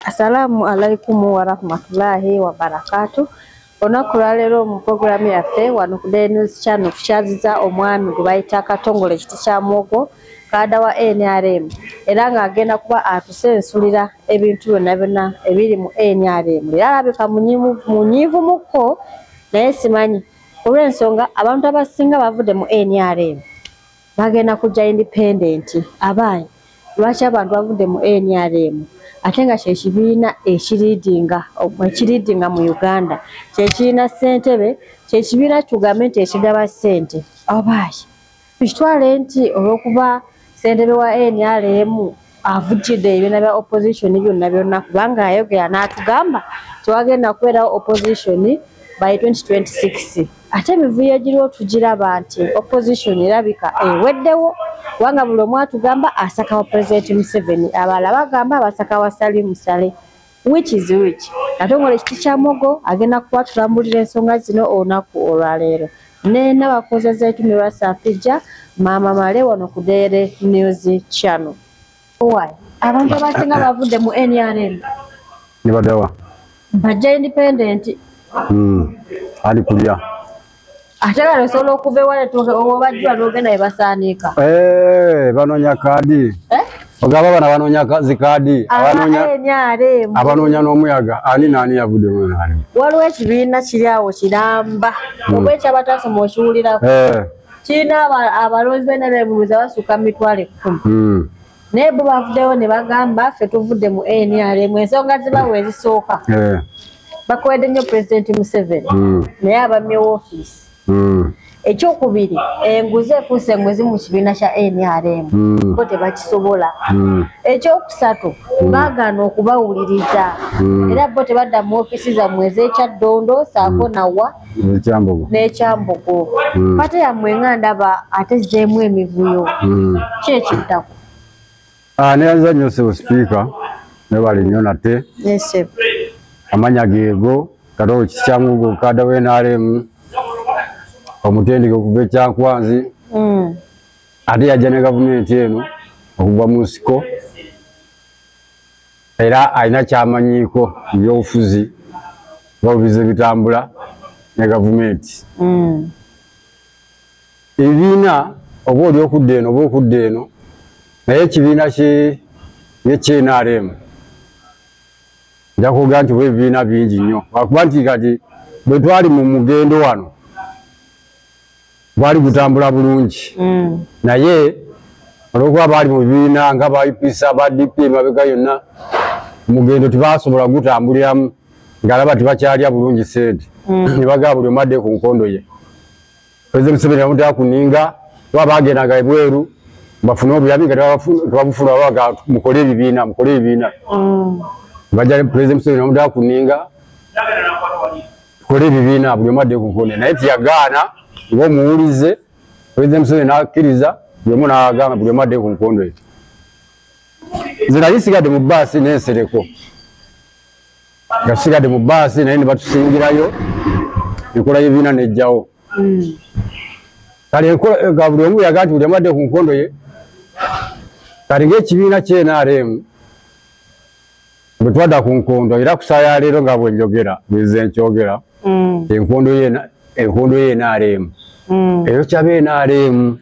Assalamu alaikum wa rahmatullahi wa barakatuh. Onakulwa lero mu programu yaffe wano ku Daily News Channel kyaziza omwami gwe bayita Katongole kiti kya Mwogo kada wa NRM era nga agenda kuba atusensulira ebintu byonna ebiri mu NRM. Era alabika munyivu muko naye simanyi olw'ensonga abantu abasinga bavudde mu NRM bagenda kujja independent. Abaye lwaki abantu bavudde mu NRM ate nga kyekibiina ekiridinga mu Uganda kyekirina ssentebe kyekibiina tugambe nti ekigaba ssente obaye tukitwale nti olw'okuba ssentebe wa NRM avujjidde ebibiina bya opposition byonna kubanga ayogera n'atugamba tewagenda kubeerawo opposition by 2026. Ate emivuyo egiriwo tugiraba nti opposition erabika eweddewo kubanga buli omu atugamba asakawo President Museveni, abalala bagamba abasaka wa Salim Saleh. Which is which? Katongole kiti kya Mwogo agenda kuba tulambulira ensonga zino olunaku olwaleero. Nena bakoze zaitu ne Wasafija Mama Male wano ku Daily News Channel. Why? Abantu abasinga bavudde mu NRM. Nibadawa. Bajja independent. Ali kulya. Ataka lesolo okuva wale obajja n'ogenda ebasaanika. Banonya kadi. Ogaba bana banonya zikadi. Abanonya n'omuyaga. Ani nani yavudde mu NRM. Waliwo ekibiina kiri awo kiramba. Obwekya batasoma okiwulirako. Kirina abalonzi b'NRM basukka mitwalo 10. Naye bo bavuddewo ne bagamba ffe tuvudde mu NRM ensonga zibawe ezisooka. Bakwedde nnyo President Museveni naye abamyewo office. Ekyokubiri enguzi efuuse enguzi mu kibiina kya NRM bo tebakisobola. Ekyokusatu baagaana okubawuliriza era bo tebadda mu ofisi zammwe ez'ekyaddondo saako nawa n'ekyambogo. Pate yammwe nga ndaba ate zzeemu emivuyo ki ekiddako? Neyanza nnyo sebo sipiika nebali nnyo nate amanya geego Katongole kiti kya Mwogo kada wa NRM omutendeke okuva ekyankwanzi ate yajja ne gavumenti eno okuva mu nsiko era alina kyamanyiiko ebyobufuzi babubiza ebitambula ne gavumenti. Ebibiina oba oli okudda eno oba okudda eno naye ekibiina ky'NRM nja kugamba nti ebibiina bingi nnyo lwakuba nti kati bwe twali mu mugendo wano gwali gutambula bulungi naye olw'okuba baali mu bibiina nga ba UPC aba DP emabega yonna mugendo tebasobola gutambuliramu ng'alaba tebakyalya bulungi ssente ne bagamba buli omu adde ku nkondo ye. President Museveni yamutera kuninga kuba bagendanga ebweru bafune obuyambi nga tebabufuna babaga mukole ebibiina bajja President Museveni yamutera kuninga tukole ebibiina buli omu adde ku nkondo naye teyagaana ng'omuwulize President Museveni n'akkiriza buli omu n'agamba buli omu adde ku nkondo ye. Nze nali sigadde mu bbaasi n'ensereko nga sigadde mu bbaasi naye ne batusingirayo enkola y'ebibiina n'ejjawo. Kale buli omu yagaa nti buli omu adde ku nkondo ye. Kale ng'ekibiina ky'NRM bwe twadda ku nkondo era ku saa ya leero nga bwe njogera bweze nkyogera enkondo ye NRM eyo kyaba NRM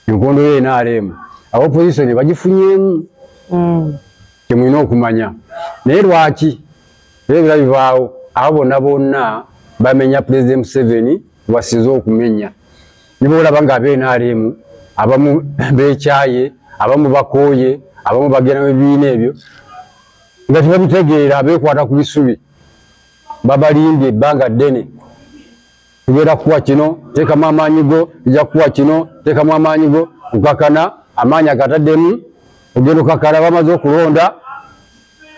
enkondo ye NRM aba opposition bagifunyemu kyemulina okumanya naye lwaki ebira bivaawo abo bonna bamenya President Museveni wasinze okumenya nibo olaba nga NRM abamu beekyaye abamu bakooye abamu bagenda mu bibiina ebyo nga tebabitegeera beekwata ku bisubi babalimbye ebbanga ddene tugenda kukuwa kino teekamu amaanyi go ejja kukuwa kino teekamu amaanyi go okukakana amaanyi agataddemu ogenda okukakana bamaze okulonda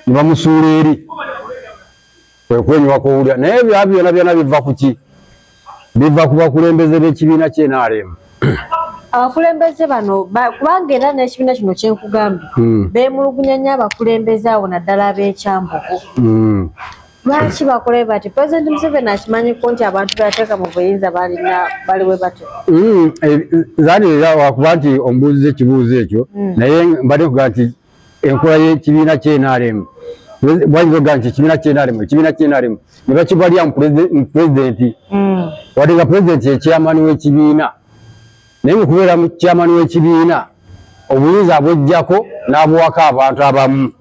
ne bamusuula eri kwe kwenyuwa kuwulira naye byona byona biva ku ki? Biva ku bakulembeze b'ekibiina ky'NRM. Abakulembeze bano kubanga era n'ekibiina kino kyenkugambye beemulugunya nnyo abakulembeze awo naddala ab'ekyambogo. Lwaki bakola bati President Museveni akimanyiko nti abantu bateeka mu buyinza baliwe batyo? Zani era wakuba nti ombuuziza ekibuuzo ekyo naye mbadde kugaa nti enkola y'ekibiina ky'NRM bwanjo ganchi kibina kyenalemu ne bakibalya mu president wadinga president ekyamani w'ekibiina naye mu kubeera mu kyamani w'ekibiina obuyinza abwejjako n'abuwaka abantu abamu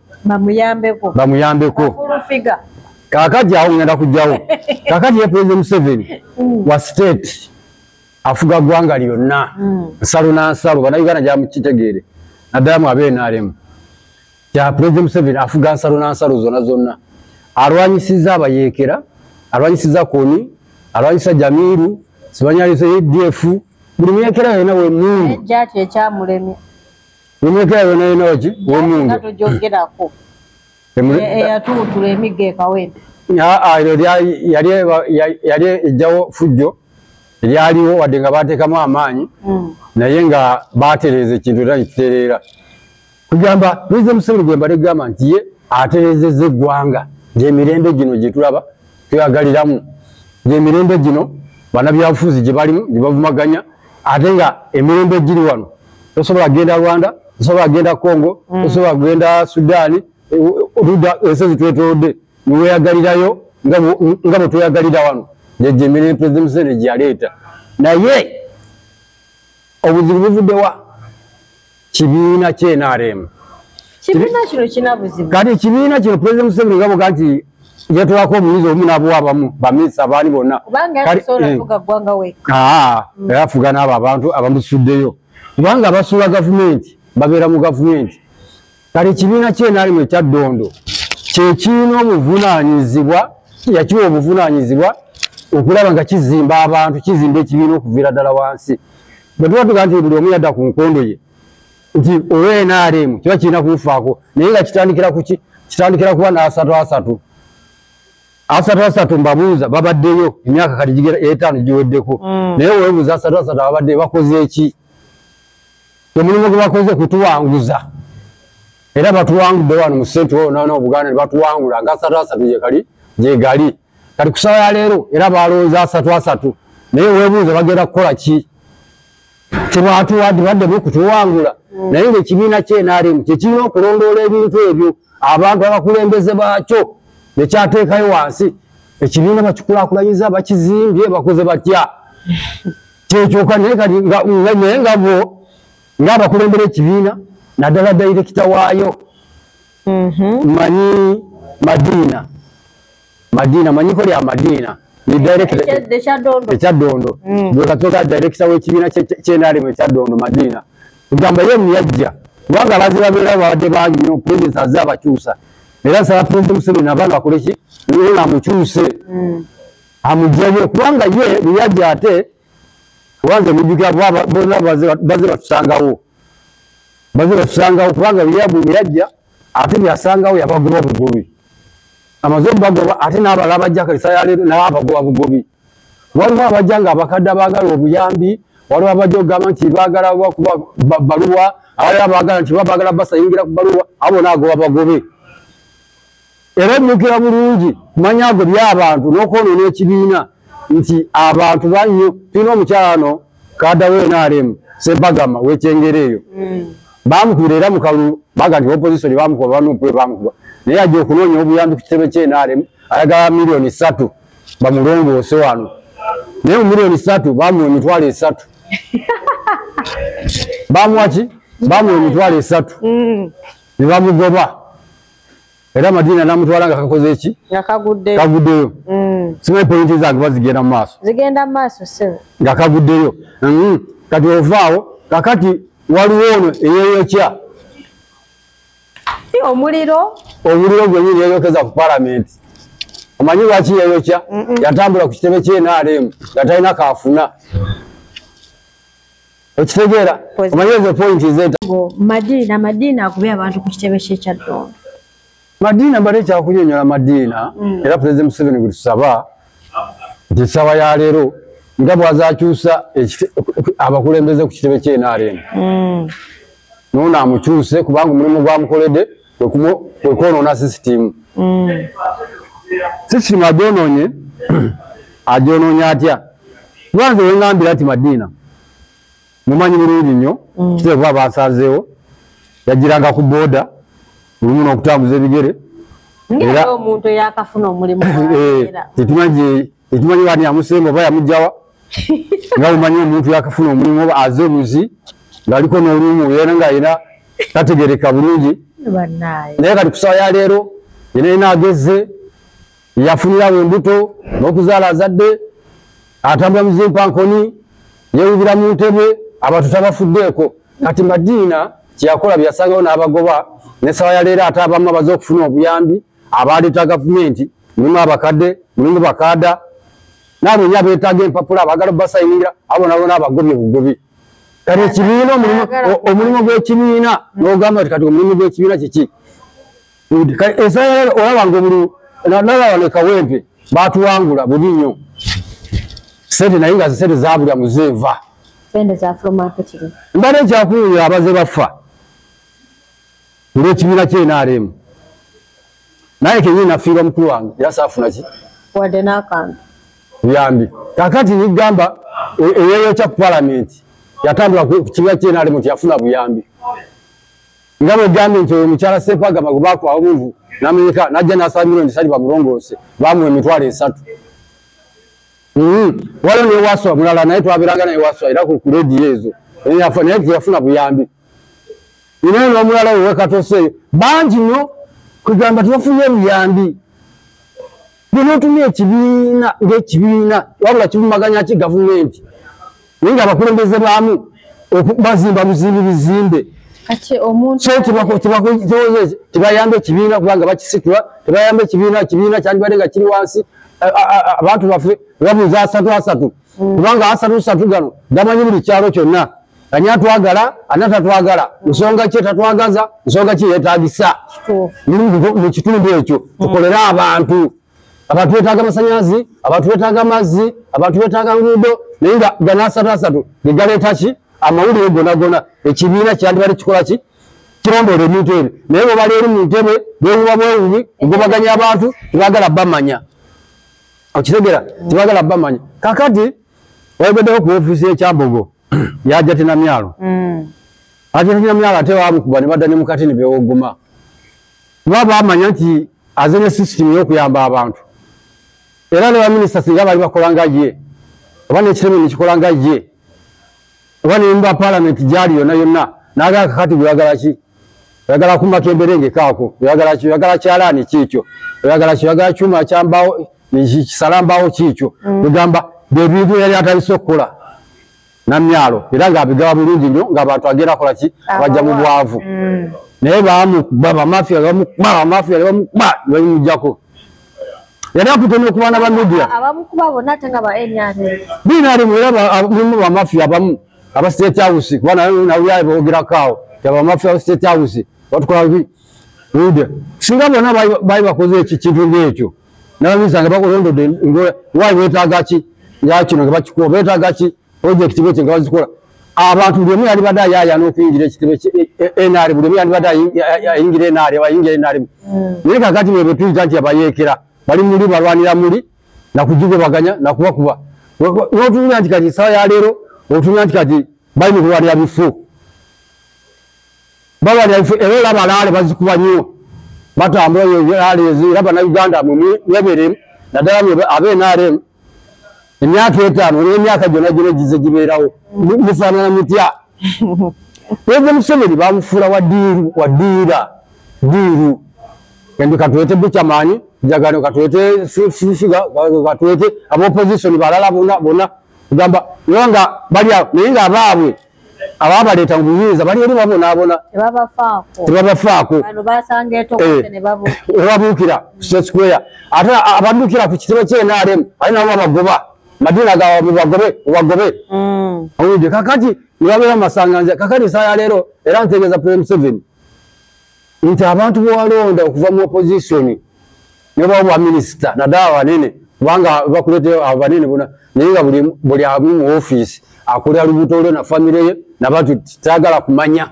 bamuyambeko kakati awo ngenda kujjawo kakati ye president Museveni wa state afuga gwanga lyonna nsalo na nsalo bannayuganda gyamukitegeere naddala mu abenaalemu ya president Museveni afuga nsalo na nsalo zonna alwanyisiza abayeekera alwanyisiza Koni alwanyisa Jamiru sibanyaliza EDF buli muyeekera yena we mungu jati ekyamulemye buli muyeekera yena oki we mungu tojogerako eyatuutula emigga ekawempe yali ejjawo fujjo eryaliwo wadde nga bateekamu amaanyi naye nga batereeza ekintu era nkitereera kugamba president Museveni gwe mbadde gamba nti ye atereezezza eggwanga gy'emirembe gino gye tulaba tweyagaliramu gy'emirembe gino bannabyabufuzi gye balimu gye bavumaganya ate nga emirembe giri wano tosobola kugenda Rwanda tosobola kugenda Congo tosobola kugenda Sudaani oludda ensozi twetoodde niweyagalirayo nga bwe tweyagalira wano gyegye emirembe president Museveni gye yaleeta naye obuzibu buvuddewa kibiina ky'NRM kibiina kino kina buzibu kati ekibiina kino president Museveni nga bwoga nti yetwako omuyizi omu n'abuwa abamu baminisita abaani bonna era afuga n'abo abantu abamusuddeyo kubanga abasuula gavumenti babeera mu gavumenti kati ekibiina ky'NRM ekya Ddondo kyekirina obuvunaanyizibwa yakiwa obuvunaanyizibwa okulaba nga kizimba abantu kizimba ekibiina okuviira ddala wansi bwe tuba tuga nti buli omu yadda ku nkondo ye nti olw'NRM kiba kirina kumufaako naye nga kitandikira kuki kitandikira kuba asatu mbabuuza babaddeyo emyaka kati gigera 5 giweddeko naye weebuuza asatu ababadde bakoze eki omulimu gwe bakoze kutuwanguza era batuwangudde wano mu Central Nana Buganda ne batuwangula nga asatu gyegali kati ku ssaawa ya leero era balowooza asatu naye weebuuza bagenda kukola ki tebatuwadde baddemu kutuwangula naye ng'ekibiina ky'NRM kyekirina okulondoola ebintu ebyo abantu abakulembeze baakyo nekyateekayo wansi ekibiina bakikulaakulanyiza bakizimbye bakoze batya kyekyoka naye kati naye nga bo ng'abakulembera ekibiina naddala dayirekita waayo manyi Madiina manyiko lya Madiina ni dayirekita ekya Ddondo gwe katooka dayirekita w'ekibiina ky'NRM ekya Ddondo Madiina kugamba ye muyajja kubanga abazi babeera babadde bangi nnyo pulezidenti azze abakyusa era nsaba pulezidenti Museveni abaana bakole ki era amukyuse amugjayo kubanga ye muyajja ate kubanze mujjukira bonna baze batusangawo kubanga muyajja ate byasangawo yabagoba bugobi amaze okubagoba ate n'abalala bajja kalisa ya leero naye abagoba bugobi waliwo abajja nga abakadde abaagala obuyambi waliwo abajja okugamba nti baagala kuba baluwa abalala baagala nti baagala basayingira ku baluwa abo naagoba bagobe era emmukira bulungi kumanya agobya abantu n'okwonoona ekibiina nti abantu bannyo tulina omukyala wano kadda w'NRM Sempagama w'Ekyengera eyo baamukubira era mu kalulu baga nti opposition baamukuba banumpwe baamukuba naye ajja okunoonya obuyambi ku kitebe ky'NRM ayagala milioni 3 bamulongoose wano naye mu milioni 3 bamuwa emitwalo 3 bamuwa ki bamuwa emitwalo 3 ne bamugoba era Madiina namutwala nga kakoze eki kaguddeyo simanyi pointi zange bazigenda mu maaso nga kaguddeyo kati ovaawo kakati waliwo ono eyeeyokya omuliro gwenyini yeeyokeza ku palamenti omanyi lwaki yeeyokya yatambula ku kitebe ky'NRM nga talina kaafuna okitegeera omanyi ezo pointi zeeta Madiina akubye abantu ku kitebe ky'ekya Ddondo Madiina mbadde kyakunyonyola Madiina era pulezidenti Museveni gwe tusaba nti essaawa ya leero nga bw'azaakyusa abakulembeze ku kitebe ky'NRM n'ono amukyuse kubanga omulimu gwamukoledde kwe kwonoona sisitimu sisitimu agyonoonye atya lwanze wengambira nti Madiina mumanyi bulungi nnyo kitebe kuba basazeewo yagiranga ku booda olumu n'okutambuza ebigere Ngera omuntu yakafuna omulimu era. Itumanyi wani amusembo baya mujawa. Nga umanyi omuntu yakafuna omulimu azemuzi ngaliko n'olumu yena nga ina tategereka bulungi. Bannaye. Naye kati kusawa ya leero ina ageze yafunira embuto n'okuzaala azadde atambula muzimpa-nkoni yewubira mu ntebe abantu tabafuddeeko. Kati Madiina kyeyakola byasangawo n'abagoba n'essawa ya leero ate abamu abaze okufuna obuyambi abaleeta gavumenti mulimu abakadde mulimu bakaada n'abo abeetaaga empapula abaagala basayiningira abo nabo n'abagobye bugobi. Kati ekibiina omulimu gw'ekibiina n'ogamba nti kati omulimu gw'ekibiina kiki? Essawa ya leero olabanga omulimu n'alaba Kawempe baatuwangula bubi nnyo. Sente naye nga sente zaabulya muzeeva. Sente za from marketing. Mbadde ekyakuwulira abaze bafa ng'ekibiina ky'NRM. Naye kennyini nafiirwa mukulu wange era saafuna ki? Wadde n'akantu. Buyambi. Kakati nigamba eyeeyokya ku palamenti yatambula ku kibiina ky'NRM nti yafuna buyambi. Nga bwe gambye nti oyo mukyala Sseppagama gwe baakwawo omuntu n'amenyeka n'ajja n'asaba miliyoni ssatu bamulongoose bamuwa emitwalo 3. Waliwo ne Waswa mulala naye twabeeranga naye Waswa era ku leediyo ezo naye teyafuna buyambi. Naye n'omulala owe Katoseeyo bangi nnyo kugamba tebafunye buyambi. Bino otumye ekibiina ng'ekibiina wabula kivumaganya ki gavumenti naye ng'abakulembeze baamu bazimba bizimbe. Kati omuntu tebayamba ekibiina kubanga bakisitula tebayamba ekibiina kyandibadde nga kiri wansi abantu baffe babuuza 3 kubanga 3 gano gamanyi buli kyalo kyonna ani atwagala ani tatwagala nsonga ki tatwagaza nsonga ki yeetaagisa mu kitundu ekyo tukolere abantu beetaaga amasannyalaze abantu beetaaga amazzi abantu beetaaga nguudo naye nga gana 3 gegaleeta ki amawulire gonna ekibiina kyandibadde kikola ki kirondoola ebintu ebyo naye bwe bali eri mu ntebe beewuba bwewubi ogobaganya abantu tebaagala bamanya okitegera tebaagala bamanya. Kakati wayogeddeho ku ofiisi y'ekyambogo yajja tenamyalo ate tenamyalo ate waamukuba ne badda ne mu katini beewogoma kuba baamanya nti aze ne sisitimu y'okuyamba abantu era ne baminisita singa bali bakola nga ye oba n'ekitebe ne kikola nga ye oba nemba palamenti gyali yonna n'agala kakati bweyagala ki oyagala kumakemberenge kaako oyagala ki oyagala kyalaani kiikyo oyagala ki oyagala kyuma kyambawo kisalambawo kiikyo ogamba bebintu yali atabise okukola namyalo era ng'abigaba bulungi nnyo ng'abantu agenda akola ki bajja mu bwavu naye bamukuba bamafiya bamujjako yali akutte n'okubaana ba media abamukuba bonna ate nga ba NRM era mulimu bamafiya abamu aba State House kuba nawulira boogerako awo abamafiya ba State House batukola bibi singa bonna baali bakoze ekintu ng'ekyo n'abaminisita nga bakolondodde waali beetaaga ki yakino nga bakikuba beetaaga ki projekiti bwekyo nga bazikola abantu buli omu yali badde ayayaana okuyingira ekitebe NRM buli omu yali badde ayingira NRM naye kakati bwe betuyita nti abayeekera bali muli balwanira muli nakugigobaganya nakubakuba n'otunulira nti kati essawa ya leero otunulira nti kati bali mu kulwanira bifo balwanira bifo era olaba laale bazikuba nnyo batambula laale ezi era bannayuganda mweberemu naddala ab'NRM emyaka 5 n'emyaka gyonna gize gibeerawo mufaanana mutya President Museveni bamufuula wadiira kandi katulete Buchamanyi jagano katulete Fifiga katulete ab'opposition balala bonna kugamba yonga bali naye nga abaabwe ababaleeta mu buyinza bali eri babona tebabafaako bano basanga etokose ne babuukira Square ate abaddukira ku kitebe ky'NRM ali nabo babagoba Madiina gawa bagobe owulidde kakati ne babeera masanganja kakati essawa ya leero era ntegeeza President Museveni nti abantu bwalonda okuva mu opposition ne baba baminisita naddala banene kubanga bakuleeta abanene bonna naye nga buli amu mu ofiisi akolera lubuto lwe na famire ye nabatu tayagala kumanya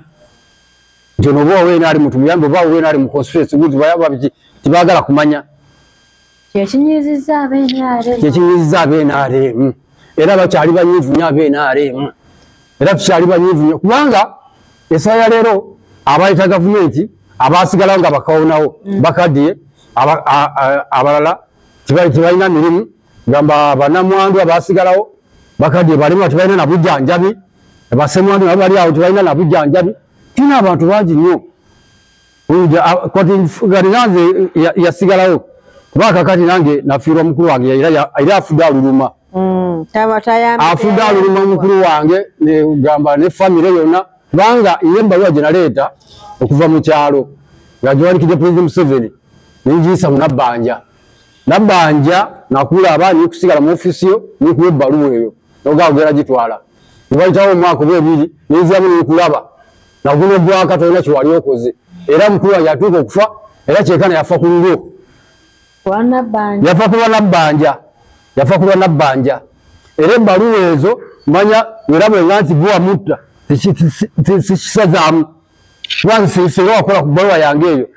nti ono oba NRM tumuyambe oba NRM mu constituency guzi tibagala kumanya kyekinyizizza ab'NRM era bakyali banyiivu nnyo ab'NRM era tukyali banyiivu nnyo kubanga essawa ya leero abaayita gavumenti abaasigalawo nga bakawonawo bakaddiye abalala tibalina mirimu gamba banamwandu abasigalawo bakadde balimu tibalina na bujjanjabi basemwandu nabo bali awo tibalina na bujjanjabi tina abantu bangi nnyo kati nanze yasigalawo kubanga kati nange nafiirwa mukulu wange era afudde aluluma afudde aluluma mukulu wange negamba ne famire yonna kubanga ye embaluwa gye naleeta okuva mu kyalo nga giwanikidde President Museveni ningiisa mu Nabbanja nakulaba nikusigala mu ofisi yo nikuwa ebbaluwa eyo noga ogera gitwala nebayitawo omwaka oba ebiri ninziramu nikulaba nagunobwaka tolina kyewali okoze era mukulu wange atuuka okufa era kyekana yafa ku lulwo yafa kulwa Nabbanja era ebbaluwa ezo manya werabwenga nti bwamutta sikisazaamu kubanga singa wakola ku bbaluwa yange eyo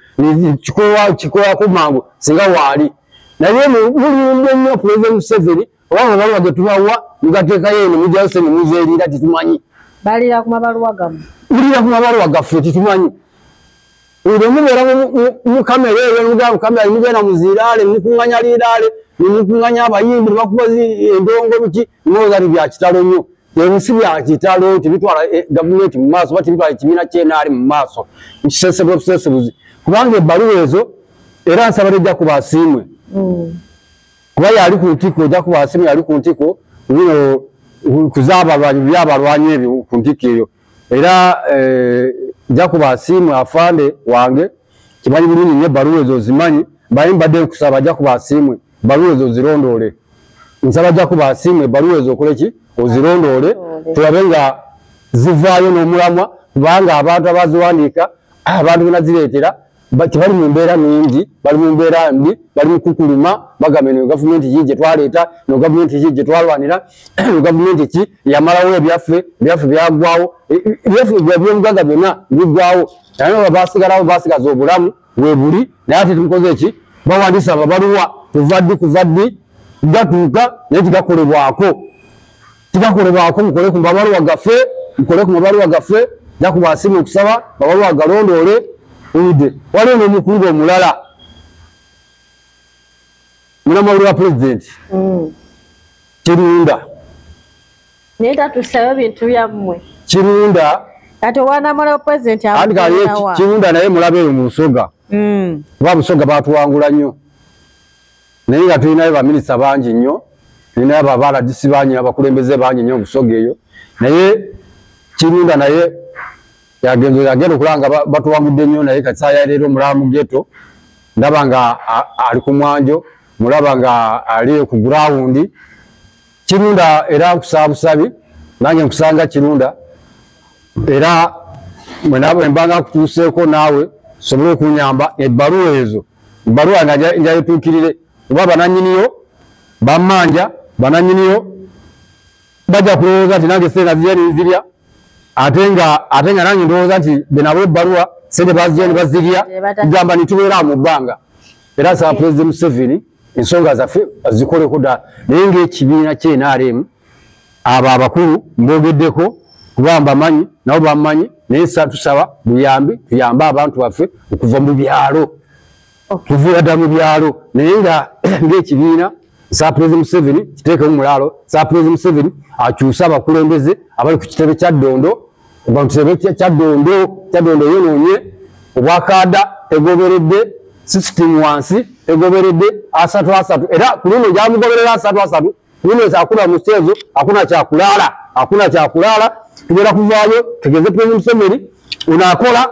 kikolako mangu singa waali naye mulumbe nnyo President Museveni obanga abaluwa ge tubawa mugateekayo eno mujjayo se ne muzeerira titumanyi balira ku mabaluwa gammwe ulira ku mabaluwa gaffe titumanyi olwo mubeera mu kamera eyo mu kamera mugenda muziiraale mukuŋŋanya liiraale nemukuŋŋanya abayimbi nebakuba endongo biki noozali bya kitalo nnyo ebinsi bya kitalo tebitwala gavumenti mu maaso oba tebitwala ekibiina kyenaali mu maaso busesebuzi kubanga ebbaluwa ezo era nsaba tejja kuba asiimwe kuba yali ku ntiko ojja kuba asiimwe yali ku ntiko bino kuzaabalwanyi byabalwanyi ebyo ku ntiko eyo era nja kuba asiimwe afande wange kimanyi bulungi nnyo ebbaluwa ezo zimanyi baye mbadde nkusaba ajja kuba asiimwe ebbaluwa ezo zirondoole nsaba ajja kuba asiimwe ebbaluwa ezo okoleki ozirondoole tulabe nga zivaayo n'omulamwa kubanga abantu abaziwandiika abantu benazireetera tebali mu mbeera nungi bali mu mbeera mbi bali mu kukuluma bagambe no gavumenti ki gye twaleeta no gavumenti ki gye twalwanira no gavumenti ki yamalawo ebyaffe byaggwawo ebyomugaga byonna biggwawo naye basigalawo basigaza obulamu webuli naye ate tumukoze eki bawandisa ababaluwa kuva ddi gatuuka naye tigakolebwako mukole ku mabaluwa gaffe jakuba asimu okusaba babaluwa galondoole uyidde waliwo n'omukulu omulala munamawulire wa pulezidenti Kirunda naye tatusayo bintu byammwe Kirunda kati owanamala pulezidenti awulirawa Kirunda naye mulabe eyo mu Busoga kuba Busoga baatuwangula nnyo naye nga tulinayo baminisita bangi nnyo tulinayo ababaladisi bangi abakulembeze bangi nnyo Busoga eyo naye Kirunda naye yagenda okulanga batuwangudde nnyo naye kati saaya leero mulaba mu geto ndaba nga ali ku mwanjo mulaba nga ali ku gurawundi Kirunda era nkusaba busabi nange nkusanga Kirunda era mbanga kutuuseeko naawe sobole okunyamba ebbaluwa nga njayetuukirire oba bananyiniyo bammanja bananyiniyo bajja kulowooza nti nange sente nazirya nenzirya ate nga nange ndowooza nti benabo ebbaluwa sente bazirya ne bazirya kugamba nitubeera mu bbanga era nsaba Pulezidenti Museveni ensonga zaffe bazikoleko ddala naye ng'ekibiina kye NRM abo abakulu mbogeddeko kuba mbamanyi nabo bammanyi naye tusaba tuyambe abantu baffe okuva mu byalo okuvuira ddala mu byalo naye ng'ekibiina nsaba Pulezidenti Museveni kiteekemu mulaalo nsaba Pulezidenti Museveni akyuse abakulembeze abali ku kitebe kya Ddondo kitebe kya Ddondo yonoonye obwakada egoberedde system wansi egoberedde 3-3 era kulino jamugoberera 3-3 kulino zakula mu stezo hakuna kyakulala tugenda kuvaayo tegeze Pulezidenti Museveni unakola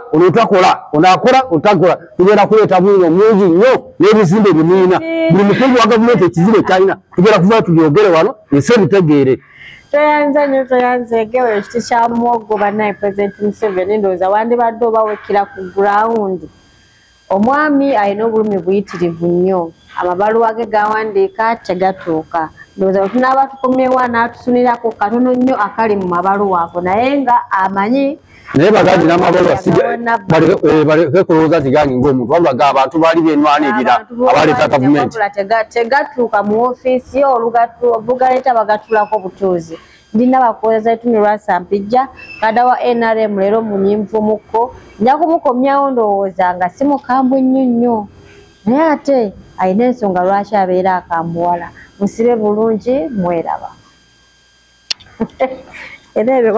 utakola tugenda kuleeta bwino mungi nnyo n'ebizimbe bimina buli mukungu wa gavumenti ekizimbe kyalina tugenda kuvaayo tubyogere wano ese bitegeere toyanzeegewo ekiti kya muwogo bannaye Pulezidenti Museveni ndowooza wandibadde obawekera ku gurawundi omwami alina obulumi buyitirivu nnyo amabaluwa ge gawandiika tegatuuka ndowooza tunaaba tukomyewo n'atusunirako katono nnyo akali mu mabaluwa ago naye nga amanyi naye bagandi n'amabaluwa baleke kulowooza nti gangi ng'omuntu wabula ga abantu baali benwanirira abaleeta gavumenti tegatuuka mu ofiisi obugaleeta bagatulako butuuzi ndina bakuweza etumi lwa Sampijja kada wa NRM leero munyimvu mukko nja kumukomyawo ndowooza nga si mukambwe nnyo nnyo naye ate alina ensonga lwaki abeera akambuwala. Musibe bulungi, mweraba. Era ebyo